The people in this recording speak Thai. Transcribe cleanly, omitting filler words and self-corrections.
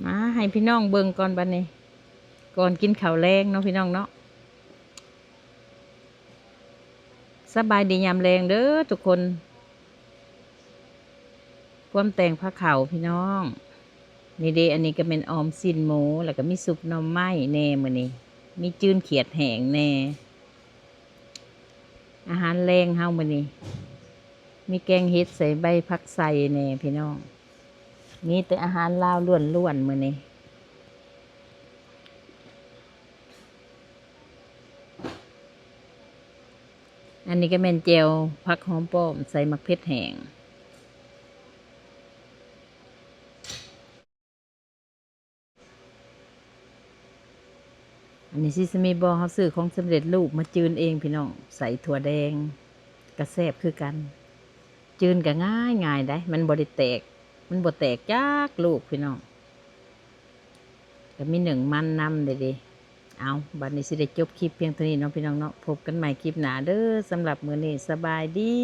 มาให้พี่น้องเบิ่งก่อนบัดนี้ก่อนกินข้าวแรงเนาะพี่น้องเนาะสบายดียามแรงเด้อทุกคนความแต่งผ้าขาวพี่น้องนี่เด้อันนี้ก็เป็นออมสิ้นหมูแล้วก็มีซุปหน่อไม้แหน่มื้อนี้มีจืนเขียดแห้งแหน่อาหารแรงเฮามื้อนี้มีแกงเห็ดใส่ใบผักไส่แหน่พี่น้องมีแต่อาหารลาวล้วนๆมื้อนี้อันนี้ก็เป็นแจ่วผักหอมป้อมใส่มะเขือแห้งอันนี้ซิสมีบอเขาซื้อของสำเร็จรูปมาจืนเองพี่น้องใส่ถั่วแดงกระแซบคือกันจืนก็ง่ายได้มันบริแตกมันบดแตกจากลูกพี่น้องก็มีหนึ่งมันนำเด็ดเอาบัดนี้สิได้จบคลิปเพียงเท่านี้เนาะพี่น้องเนาะพบกันใหม่คลิปหน้าเด้อสำหรับมื้อนี้สบายดี